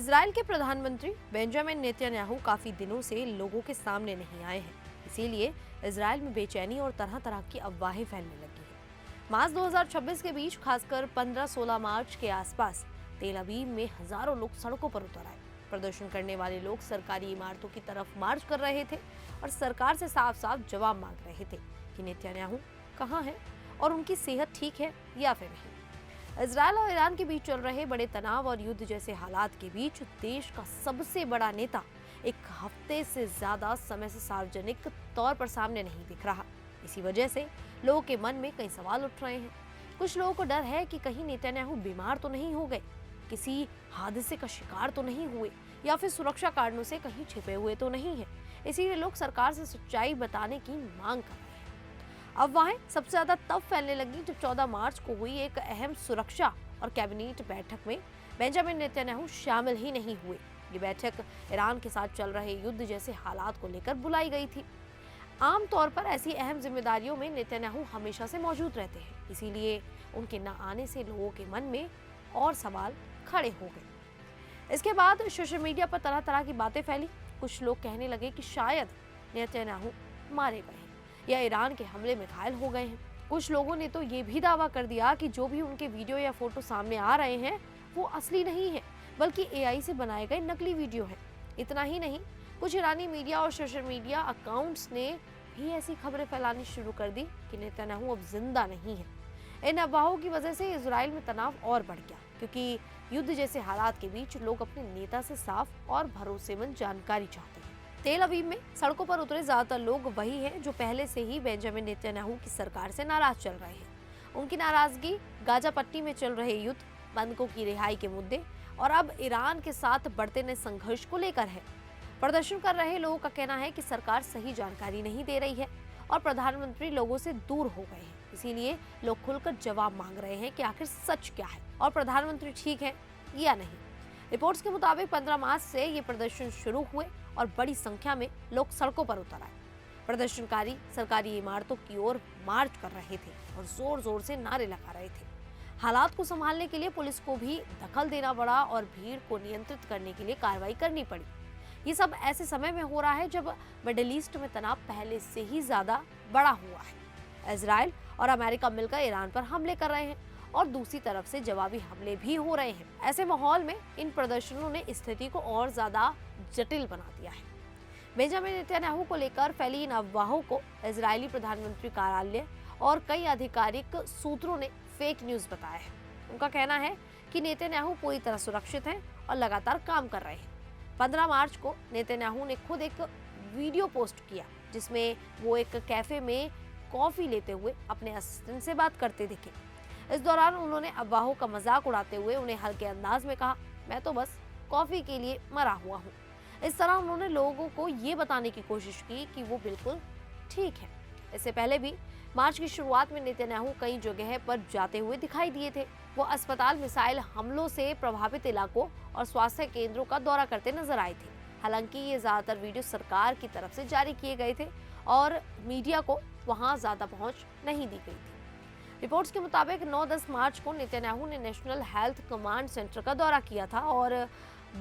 Israel के प्रधानमंत्री Benjamin Netanyahu काफी दिनों से लोगों के सामने नहीं आए हैं। इसीलिए इजराइल में बेचैनी और तरह तरह की अफवाहें फैलने लगी हैं। मार्च 2026 के बीच खासकर 15-16 मार्च के आसपास तेल अवीव में हजारों लोग सड़कों पर उतर आए। प्रदर्शन करने वाले लोग सरकारी इमारतों की तरफ मार्च कर रहे थे और सरकार से साफ साफ जवाब मांग रहे थे कि नेतन्याहू कहाँ है और उनकी सेहत ठीक है या फिर नहीं। इजराइल और ईरान के बीच चल रहे बड़े तनाव और युद्ध जैसे हालात के बीच देश का सबसे बड़ा नेता एक हफ्ते से ज्यादा समय से सार्वजनिक तौर पर सामने नहीं दिख रहा। इसी वजह से लोगों के मन में कई सवाल उठ रहे हैं। कुछ लोगों को डर है कि कहीं नेतन्याहू बीमार तो नहीं हो गए, किसी हादसे का शिकार तो नहीं हुए या फिर सुरक्षा कारणों से कहीं छिपे हुए तो नहीं है। इसीलिए लोग सरकार से सच्चाई बताने की मांग कर रहे हैं। अफवाहें सबसे ज्यादा तब फैलने लगी जब 14 मार्च को हुई एक अहम सुरक्षा और कैबिनेट बैठक में बेंजामिन नेतन्याहू शामिल ही नहीं हुए। ये बैठक ईरान के साथ चल रहे युद्ध जैसे हालात को लेकर बुलाई गई थी। आमतौर पर ऐसी अहम जिम्मेदारियों में नेतन्याहू हमेशा से मौजूद रहते हैं, इसीलिए उनके न आने से लोगों के मन में और सवाल खड़े हो गए। इसके बाद सोशल मीडिया पर तरह तरह की बातें फैली। कुछ लोग कहने लगे कि शायद नेतन्याहू मारे गए हैं या ईरान के हमले में घायल हो गए हैं। कुछ लोगों ने तो ये भी दावा कर दिया कि जो भी उनके वीडियो या फोटो सामने आ रहे हैं वो असली नहीं है, बल्कि एआई से बनाए गए नकली वीडियो है। इतना ही नहीं, कुछ ईरानी मीडिया और सोशल मीडिया अकाउंट्स ने भी ऐसी खबरें फैलानी शुरू कर दी कि नेतन्याहू अब जिंदा नहीं है। इन अफवाहों की वजह से इजराइल में तनाव और बढ़ गया, क्योंकि युद्ध जैसे हालात के बीच लोग अपने नेता से साफ और भरोसेमंद जानकारी चाहते हैं। तेल अवीव में सड़कों पर उतरे ज्यादातर लोग वही हैं जो पहले से ही बेंजामिन नेतन्याहू की सरकार से नाराज चल रहे हैं। उनकी नाराजगी गाजा पट्टी में चल रहे युद्ध, बंधकों की रिहाई के मुद्दे और अब ईरान के साथ बढ़ते नए संघर्ष को लेकर है। प्रदर्शन कर रहे लोगों का कहना है कि सरकार सही जानकारी नहीं दे रही है और प्रधानमंत्री लोगों से दूर हो गए हैं। इसीलिए लोग खुलकर जवाब मांग रहे हैं कि आखिर सच क्या है और प्रधानमंत्री ठीक है या नहीं। रिपोर्ट्स के मुताबिक 15 मार्च से ये प्रदर्शन शुरू हुए और बड़ी संख्या में लोग सड़कों पर उतर आए। प्रदर्शनकारी सरकारी इमारतों की ओर मार्च कर रहे थे और जोर जोर से नारे लगा रहे थे। हालात को संभालने के लिए पुलिस को भी दखल देना पड़ा और भीड़ को नियंत्रित करने के लिए कार्रवाई करनी पड़ी। ये सब ऐसे समय में हो रहा है जब मिडिल ईस्ट में तनाव पहले से ही ज्यादा बड़ा हुआ है। इजराइल और अमेरिका मिलकर ईरान पर हमले कर रहे हैं और दूसरी तरफ से जवाबी हमले भी हो रहे हैं। ऐसे माहौल में इन प्रदर्शनों ने स्थिति को और ज्यादा जटिल बना दिया है। बेंजामिन नेतन्याहू को लेकर फैली इन अफवाहों को इजरायली प्रधानमंत्री कार्यालय और कई आधिकारिक सूत्रों ने फेक न्यूज बताया है। उनका कहना है कि नेतन्याहू पूरी तरह सुरक्षित हैं और लगातार काम कर रहे हैं। 15 मार्च को नेतन्याहू ने खुद एक वीडियो पोस्ट किया जिसमें वो एक कैफे में कॉफी लेते हुए अपने असिस्टेंट से बात करते दिखे। इस दौरान उन्होंने अफवाहों का मजाक उड़ाते हुए उन्हें हल्के अंदाज में कहा, मैं तो बस कॉफी के लिए मरा हुआ हूँ। इस तरह उन्होंने लोगों को ये बताने की कोशिश की कि वो बिल्कुल ठीक है। इससे पहले भी मार्च की शुरुआत में नेतन्याहू कई जगह पर जाते हुए दिखाई दिए थे। वो अस्पताल, मिसाइल हमलों से प्रभावित इलाकों और स्वास्थ्य केंद्रों का दौरा करते नजर आए थे। हालांकि ये ज्यादातर वीडियो सरकार की तरफ से जारी किए गए थे और मीडिया को वहां ज्यादा पहुंच नहीं दी गई थी। रिपोर्ट्स के मुताबिक 9-10 मार्च को नेतन्याहू ने नेशनल हेल्थ कमांड सेंटर का दौरा किया था और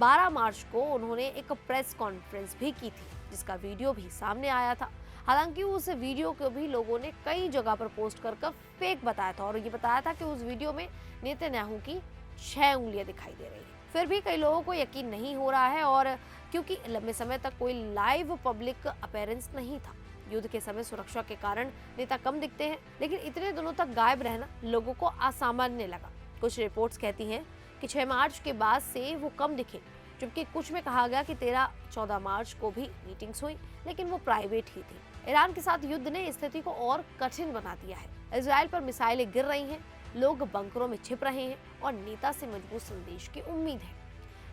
12 मार्च को उन्होंने एक प्रेस कॉन्फ्रेंस भी की थी जिसका वीडियो भी सामने आया था। हालांकि उस वीडियो को भी लोगों ने कई जगह पर पोस्ट कर फेक बताया था और ये बताया था कि उस वीडियो में नेतन्याहू की 6 उंगलियां दिखाई दे रही है। फिर भी कई लोगों को यकीन नहीं हो रहा है और क्योंकि लंबे समय तक कोई लाइव पब्लिक अपीयरेंस नहीं था। युद्ध के समय सुरक्षा के कारण नेता कम दिखते हैं, लेकिन इतने दिनों तक गायब रहना लोगों को असामान्य लगा। कुछ रिपोर्ट्स कहती हैं कि 6 मार्च के बाद से वो कम दिखे, जबकि कुछ में कहा गया कि 13-14 मार्च को भी मीटिंग्स हुई, लेकिन वो प्राइवेट ही थी। ईरान के साथ युद्ध ने स्थिति को और कठिन बना दिया है। इजराइल पर मिसाइलें गिर रही हैं, लोग बंकरों में छिप रहे हैं और नेता से मजबूत संदेश की उम्मीद है।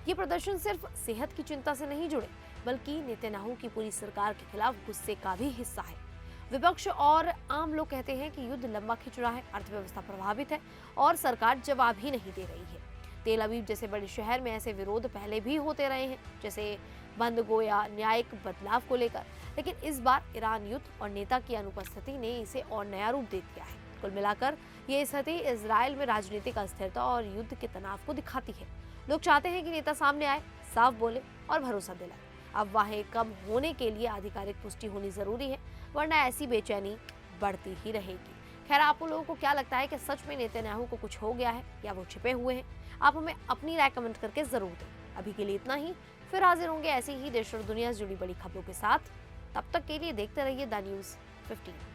ये प्रदर्शन सिर्फ सेहत की चिंता से नहीं जुड़े, बल्कि नेतन्याहू की पूरी सरकार के खिलाफ गुस्से का भी हिस्सा है। विपक्ष और आम लोग कहते हैं कि युद्ध लंबा खिंच रहा है, अर्थव्यवस्था प्रभावित है और सरकार जवाब ही नहीं दे रही है। तेल अवीव जैसे बड़े शहर में ऐसे विरोध पहले भी होते रहे हैं, जैसे बंधकों या न्यायिक बदलाव को लेकर, लेकिन इस बार ईरान युद्ध और नेता की अनुपस्थिति ने इसे और नया रूप दे दिया है। कुल मिलाकर ये स्थिति इजराइल में राजनीतिक अस्थिरता और युद्ध के तनाव को दिखाती है। लोग चाहते हैं कि नेता सामने आए, साफ बोले और भरोसा दिलाए। अफवाहें कम होने के लिए आधिकारिक पुष्टि होनी जरूरी है, वरना ऐसी बेचैनी बढ़ती ही रहेगी। खैर, आप लोगों को क्या लगता है कि सच में नेतन्याहू को कुछ हो गया है या वो छिपे हुए हैं? आप हमें अपनी राय कमेंट करके जरूर दें। अभी के लिए इतना ही, फिर हाजिर होंगे ऐसी ही देश और दुनिया से जुड़ी बड़ी खबरों के साथ। तब तक के लिए देखते रहिए द न्यूज़ 15।